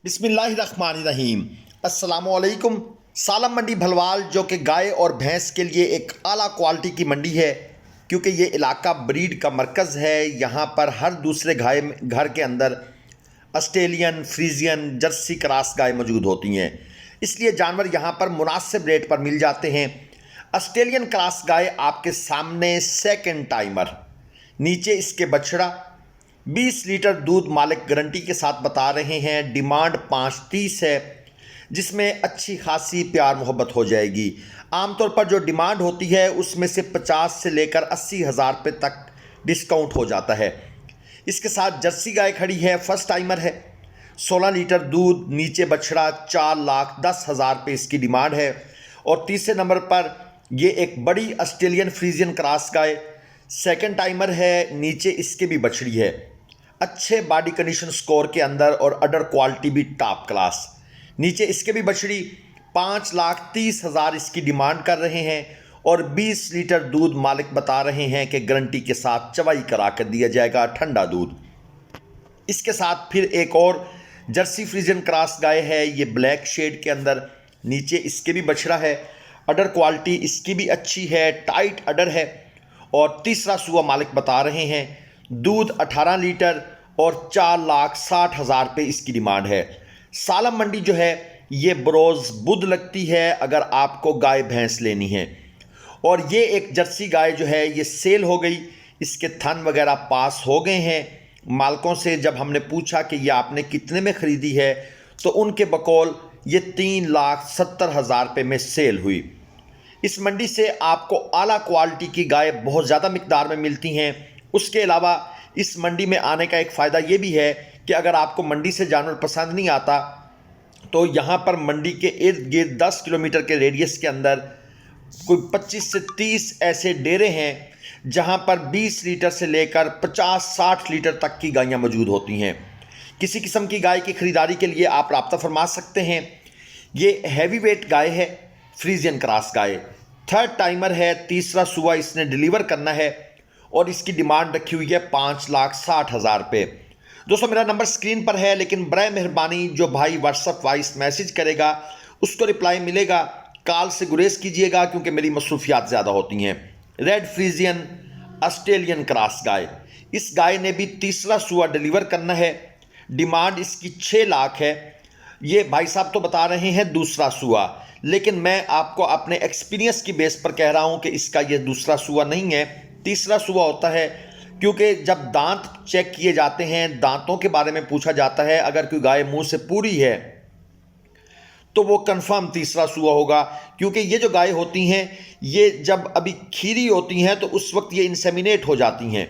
बिस्मिल्लाहिर्रहमानिर्रहीम। अस्सलामुअलैकुम। सालम मंडी भलवाल जो कि गाय और भैंस के लिए एक आला क्वालिटी की मंडी है, क्योंकि ये इलाका ब्रीड का मरकज़ है। यहाँ पर हर दूसरे गाय घर के अंदर ऑस्ट्रेलियन, फ्रीजियन, जर्सी क्रॉस गाय मौजूद होती हैं, इसलिए जानवर यहाँ पर मुनासिब रेट पर मिल जाते हैं। ऑस्ट्रेलियन क्रॉस गाय आपके सामने सेकंड टाइमर, नीचे इसके बछड़ा, 20 लीटर दूध मालिक गारंटी के साथ बता रहे हैं। डिमांड 530 है, जिसमें अच्छी खासी प्यार मोहब्बत हो जाएगी। आमतौर पर जो डिमांड होती है उसमें से 50 से लेकर 80 हज़ार रुपये तक डिस्काउंट हो जाता है। इसके साथ जर्सी गाय खड़ी है, फर्स्ट टाइमर है, 16 लीटर दूध, नीचे बछड़ा, 4,10,000 रुपये इसकी डिमांड है। और तीसरे नंबर पर ये एक बड़ी ऑस्ट्रेलियन फ्रीजियन क्रॉस गाय, सेकंड टाइमर है, नीचे इसके भी बछड़ी है, अच्छे बॉडी कंडीशन स्कोर के अंदर और अडर क्वालिटी भी टॉप क्लास। नीचे इसके भी बछड़ी, 5,30,000 इसकी डिमांड कर रहे हैं और 20 लीटर दूध मालिक बता रहे हैं कि गारंटी के साथ चवाई करा कर दिया जाएगा, ठंडा दूध। इसके साथ फिर एक और जर्सी फ्रीजियन क्रॉस गाय है, ये ब्लैक शेड के अंदर, नीचे इसके भी बछड़ा है, अडर क्वालिटी इसकी भी अच्छी है, टाइट अडर है और तीसरा सुआ मालिक बता रहे हैं। दूध 18 लीटर और 4,60,000 रुपये इसकी डिमांड है। सालम मंडी जो है ये बरोज़ बुध लगती है अगर आपको गाय भैंस लेनी है। और ये एक जर्सी गाय जो है ये सेल हो गई, इसके थन वगैरह पास हो गए हैं। मालकों से जब हमने पूछा कि ये आपने कितने में ख़रीदी है तो उनके बकौल ये 3,70,000 रुपये में सेल हुई। इस मंडी से आपको आला क्वालिटी की गाय बहुत ज़्यादा मिकदार में मिलती हैं। उसके अलावा इस मंडी में आने का एक फ़ायदा ये भी है कि अगर आपको मंडी से जानवर पसंद नहीं आता तो यहाँ पर मंडी के इर्द गिर्द 10 किलोमीटर के रेडियस के अंदर कोई 25 से 30 ऐसे डेरे हैं जहाँ पर 20 लीटर से लेकर 50-60 लीटर तक की गायें मौजूद होती हैं। किसी किस्म की गाय की ख़रीदारी के लिए आप राब्ता फरमा सकते हैं। ये हैवी वेट गाय है, फ्रीजियन क्रॉस गाय, थर्ड टाइमर है, तीसरा सुबह इसने डिलीवर करना है और इसकी डिमांड रखी हुई है 5,60,000 रुपये। दोस्तों मेरा नंबर स्क्रीन पर है, लेकिन बराए मेहरबानी जो भाई व्हाट्सअप वॉइस मैसेज करेगा उसको रिप्लाई मिलेगा, कॉल से गुरेज कीजिएगा क्योंकि मेरी मसरूफियात ज़्यादा होती हैं। रेड फ्रीजियन ऑस्ट्रेलियन क्रॉस गाय, इस गाय ने भी तीसरा सुआ डिलीवर करना है, डिमांड इसकी 6 लाख है। ये भाई साहब तो बता रहे हैं दूसरा सुआ, लेकिन मैं आपको अपने एक्सपीरियंस की बेस पर कह रहा हूँ कि इसका ये दूसरा सुआ नहीं है, तीसरा सुबह होता है। क्योंकि जब दांत चेक किए जाते हैं, दांतों के बारे में पूछा जाता है, अगर कोई गाय मुंह से पूरी है तो वो कंफर्म तीसरा सुबह होगा। क्योंकि ये जो गाय होती हैं ये जब अभी खीरी होती हैं तो उस वक्त ये इंसेमिनेट हो जाती हैं,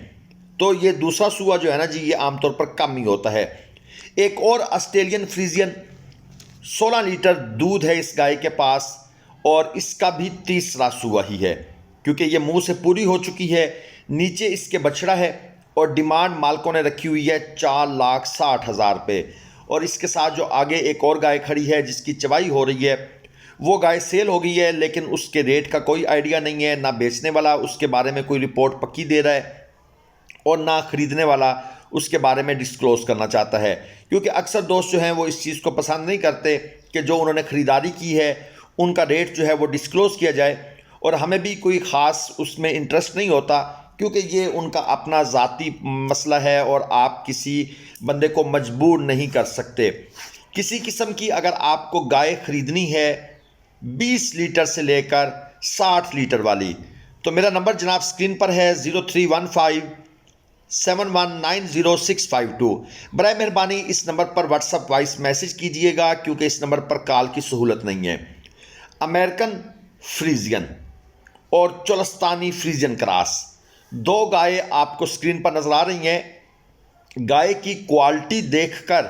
तो ये दूसरा सुबह जो है ना जी, ये आमतौर पर कम ही होता है। एक और ऑस्ट्रेलियन फ्रीजियन 16 लीटर दूध है इस गाय के पास और इसका भी तीसरा सुबह ही है, क्योंकि ये मुंह से पूरी हो चुकी है। नीचे इसके बछड़ा है और डिमांड मालकों ने रखी हुई है 4,60,000 रुपये। और इसके साथ जो आगे एक और गाय खड़ी है जिसकी चवाई हो रही है, वो गाय सेल हो गई है, लेकिन उसके रेट का कोई आइडिया नहीं है, ना बेचने वाला उसके बारे में कोई रिपोर्ट पक्की दे रहा है और ना ख़रीदने वाला उसके बारे में डिस्क्लोज़ करना चाहता है। क्योंकि अक्सर दोस्त जो हैं वो इस चीज़ को पसंद नहीं करते कि जो उन्होंने ख़रीदारी की है उनका रेट जो है वो डिस्क्लोज़ किया जाए, और हमें भी कोई ख़ास उसमें इंटरेस्ट नहीं होता क्योंकि ये उनका अपना ज़ाती मसला है और आप किसी बंदे को मजबूर नहीं कर सकते। किसी किस्म की अगर आपको गाय ख़रीदनी है 20 लीटर से लेकर 60 लीटर वाली, तो मेरा नंबर जनाब स्क्रीन पर है 03157190,652। बराए मेहरबानी इस नंबर पर व्हाट्सअप वॉइस मैसेज कीजिएगा क्योंकि इस नंबर पर कॉल की सहूलत नहीं है। अमेरिकन फ्रीजियन और चोलस्तानी फ्रीजियन क्रॉस, दो गाय आपको स्क्रीन पर नजर आ रही हैं। गाय की क्वालिटी देखकर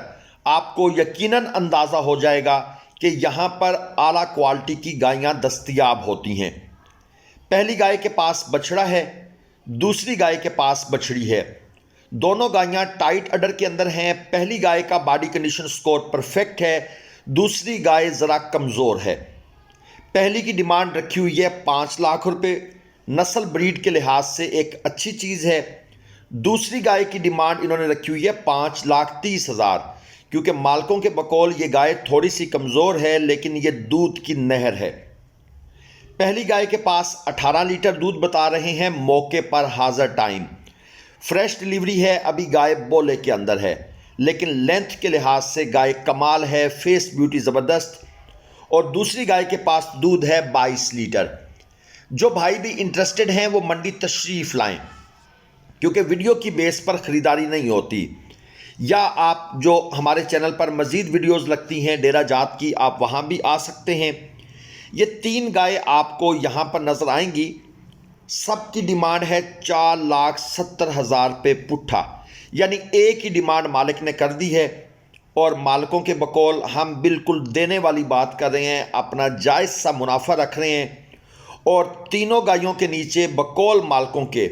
आपको यकीनन अंदाज़ा हो जाएगा कि यहाँ पर आला क्वालिटी की गायें दस्तयाब होती हैं। पहली गाय के पास बछड़ा है, दूसरी गाय के पास बछड़ी है, दोनों गायें टाइट अडर के अंदर हैं। पहली गाय का बॉडी कंडीशन स्कोर परफेक्ट है, दूसरी गाय ज़रा कमज़ोर है। पहली की डिमांड रखी हुई है 5 लाख रुपये, नस्ल ब्रीड के लिहाज से एक अच्छी चीज़ है। दूसरी गाय की डिमांड इन्होंने रखी हुई है 5,30,000, क्योंकि मालकों के बकौल ये गाय थोड़ी सी कमज़ोर है, लेकिन ये दूध की नहर है। पहली गाय के पास 18 लीटर दूध बता रहे हैं, मौके पर हाजिर टाइम। फ्रेश डिलीवरी है, अभी गाय बोले के अंदर है, लेकिन लेंथ के लिहाज से गाय कमाल है, फेस ब्यूटी ज़बरदस्त। और दूसरी गाय के पास दूध है 22 लीटर। जो भाई भी इंटरेस्टेड हैं वो मंडी तशरीफ़ लाएं, क्योंकि वीडियो की बेस पर ख़रीदारी नहीं होती। या आप जो हमारे चैनल पर मज़ीद वीडियोज़ लगती हैं डेरा जात की, आप वहाँ भी आ सकते हैं। ये 3 गाय आपको यहाँ पर नज़र आएंगी। सबकी डिमांड है 4,70,000 रुपये पुट्ठा, यानी एक ही डिमांड मालिक ने कर दी है। और मालिकों के बकौल हम बिल्कुल देने वाली बात कर रहे हैं, अपना जायज़ सा मुनाफा रख रहे हैं। और तीनों गायों के नीचे बकौल मालिकों के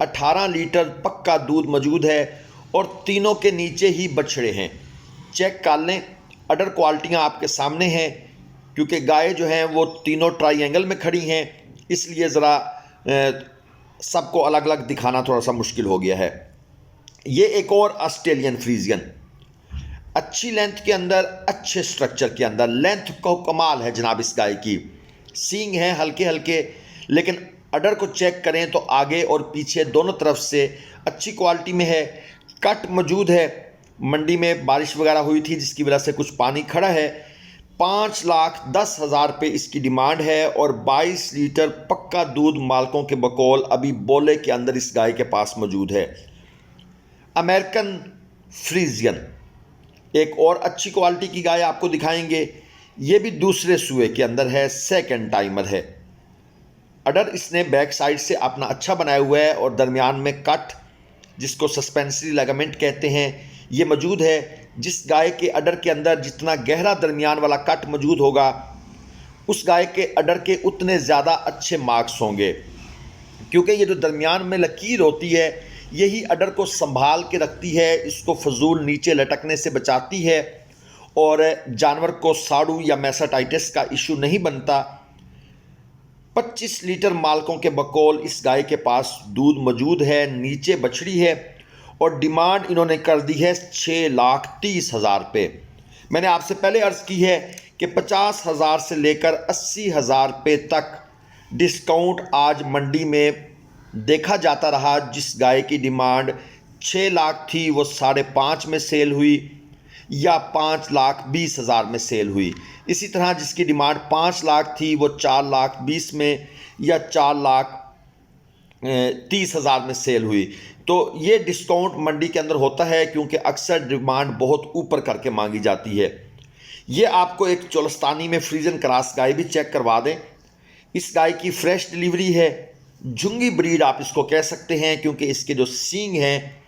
18 लीटर पक्का दूध मौजूद है और तीनों के नीचे ही बछड़े हैं। चेक कर लें, अडर क्वालिटियाँ आपके सामने हैं, क्योंकि गाय जो हैं वो तीनों ट्राइंगल में खड़ी हैं, इसलिए ज़रा सबको अलग अलग दिखाना थोड़ा सा मुश्किल हो गया है। ये एक और ऑस्ट्रेलियन फ्रीजियन, अच्छी लेंथ के अंदर, अच्छे स्ट्रक्चर के अंदर, लेंथ को कमाल है जनाब इस गाय की। सींग हैं हल्के हल्के, लेकिन अडर को चेक करें तो आगे और पीछे दोनों तरफ से अच्छी क्वालिटी में है। कट मौजूद है, मंडी में बारिश वगैरह हुई थी जिसकी वजह से कुछ पानी खड़ा है। 5,10,000 रुपये इसकी डिमांड है और 22 लीटर पक्का दूध मालकों के बकौल अभी बोले के अंदर इस गाय के पास मौजूद है। अमेरिकन फ्रीजियन एक और अच्छी क्वालिटी की गाय आपको दिखाएंगे। ये भी दूसरे सूए के अंदर है, सेकंड टाइमर है। अडर इसने बैक साइड से अपना अच्छा बनाया हुआ है और दरमियान में कट, जिसको सस्पेंसरी लिगामेंट कहते हैं, ये मौजूद है। जिस गाय के अडर के अंदर जितना गहरा दरमियान वाला कट मौजूद होगा, उस गाय के अडर के उतने ज़्यादा अच्छे मार्क्स होंगे, क्योंकि ये जो दरमियान में लकीर होती है यही अडर को संभाल के रखती है, इसको फजूल नीचे लटकने से बचाती है और जानवर को साड़ू या मैसाटाइटिस का इशू नहीं बनता। 25 लीटर मालकों के बकौल इस गाय के पास दूध मौजूद है, नीचे बछड़ी है और डिमांड इन्होंने कर दी है 6,30,000 रुपये। मैंने आपसे पहले अर्ज़ की है कि 50,000 से लेकर 80,000 रुपये तक डिस्काउंट आज मंडी में देखा जाता रहा। जिस गाय की डिमांड 6 लाख थी वो 5.5 में सेल हुई या 5,20,000 में सेल हुई। इसी तरह जिसकी डिमांड 5 लाख थी वो 4,20,000 में या 4,30,000 में सेल हुई। तो ये डिस्काउंट मंडी के अंदर होता है, क्योंकि अक्सर डिमांड बहुत ऊपर करके मांगी जाती है। ये आपको एक चोलस्तानी में फ्रीजन क्रॉस गाय भी चेक करवा दें। इस गाय की फ्रेश डिलीवरी है, झुंगी ब्रीड आप इसको कह सकते हैं, क्योंकि इसके जो सींग हैं,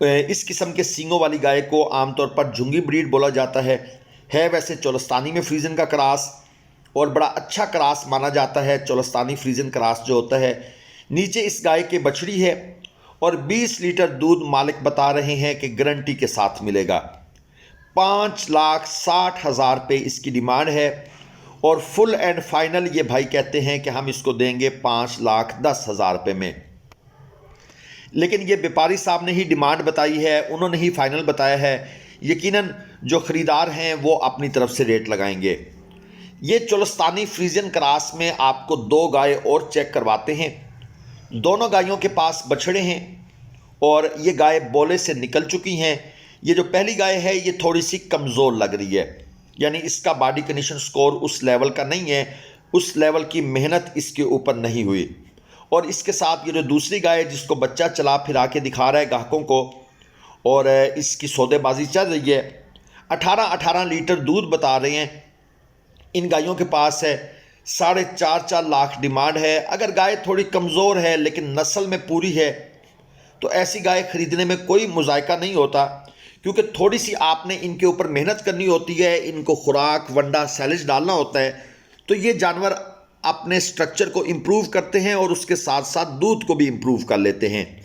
इस किस्म के सींगों वाली गाय को आमतौर पर झुंगी ब्रीड बोला जाता है वैसे चोलस्तानी में फ्रीजन का क्रॉस और बड़ा अच्छा क्रॉस माना जाता है चोलस्तानी फ्रीजन क्रॉस जो होता है। नीचे इस गाय के बछड़ी है और 20 लीटर दूध मालिक बता रहे हैं कि गारंटी के साथ मिलेगा। 5,60,000 रुपये इसकी डिमांड है और फुल एंड फाइनल ये भाई कहते हैं कि हम इसको देंगे 5,10,000 रुपये में। लेकिन ये व्यापारी साहब ने ही डिमांड बताई है, उन्होंने ही फाइनल बताया है। यकीनन जो ख़रीदार हैं वो अपनी तरफ से रेट लगाएंगे। ये चोलस्तानी फ्रीजियन क्रॉस में आपको 2 गाय और चेक करवाते हैं। दोनों गायों के पास बछड़े हैं और ये गाय बोले से निकल चुकी हैं। ये जो पहली गाय है ये थोड़ी सी कमज़ोर लग रही है, यानी इसका बॉडी कंडीशन स्कोर उस लेवल का नहीं है, उस लेवल की मेहनत इसके ऊपर नहीं हुई। और इसके साथ ये जो दूसरी गाय है जिसको बच्चा चला फिरा के दिखा रहा है ग्राहकों को और इसकी सौदेबाजी चल रही है, 18 लीटर दूध बता रहे हैं। इन गायों के पास है 4.5 लाख डिमांड है। अगर गाय थोड़ी कमज़ोर है लेकिन नस्ल में पूरी है तो ऐसी गाय ख़रीदने में कोई मुज़ायका नहीं होता, क्योंकि थोड़ी सी आपने इनके ऊपर मेहनत करनी होती है, इनको खुराक वंडा सैलेज डालना होता है। तो ये जानवर अपने स्ट्रक्चर को इम्प्रूव करते हैं और उसके साथ साथ दूध को भी इम्प्रूव कर लेते हैं।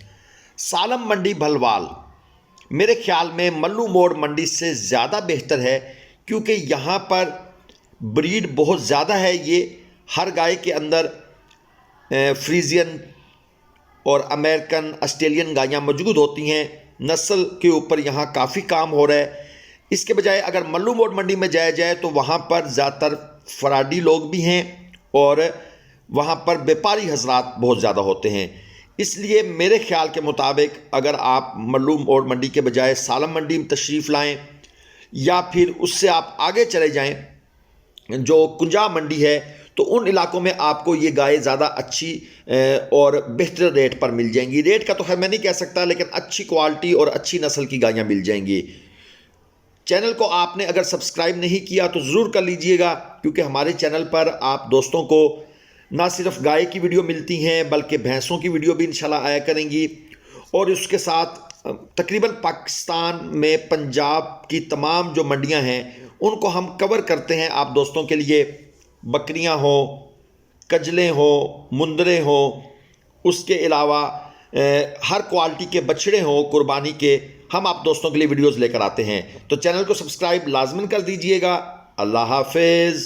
सालम मंडी भलवाल मेरे ख्याल में मल्लू मोड़ मंडी से ज़्यादा बेहतर है, क्योंकि यहाँ पर ब्रीड बहुत ज़्यादा है। ये हर गाय के अंदर फ्रीजियन और अमेरिकन ऑस्ट्रेलियन गायें मौजूद होती हैं। नस्ल के ऊपर यहाँ काफ़ी काम हो रहा है। इसके बजाय अगर मल्लू मोड़ मंडी में जाया जाए तो वहाँ पर ज़्यादातर फराडी लोग भी हैं और वहाँ पर व्यापारी हजरात बहुत ज़्यादा होते हैं। इसलिए मेरे ख्याल के मुताबिक अगर आप मल्लू मोड़ मंडी के बजाय सालम मंडी में तशरीफ़ लाएं या फिर उससे आप आगे चले जाएं जो कुंजा मंडी है, तो उन इलाकों में आपको ये गाय ज़्यादा अच्छी और बेहतर रेट पर मिल जाएंगी। रेट का तो खैर मैं नहीं कह सकता, लेकिन अच्छी क्वालिटी और अच्छी नस्ल की गायें मिल जाएंगी। चैनल को आपने अगर सब्सक्राइब नहीं किया तो ज़रूर कर लीजिएगा, क्योंकि हमारे चैनल पर आप दोस्तों को ना सिर्फ गाय की वीडियो मिलती हैं बल्कि भैंसों की वीडियो भी इंशाल्लाह आया करेंगी। और उसके साथ तकरीबन पाकिस्तान में पंजाब की तमाम जो मंडियां हैं उनको हम कवर करते हैं आप दोस्तों के लिए। बकरियां हो, कजलें हो, मुंदरें हो, उसके अलावा हर क्वालिटी के बछड़े हो कुर्बानी के, हम आप दोस्तों के लिए वीडियोस लेकर आते हैं। तो चैनल को सब्सक्राइब लाजमन कर दीजिएगा। अल्लाह हाफिज़।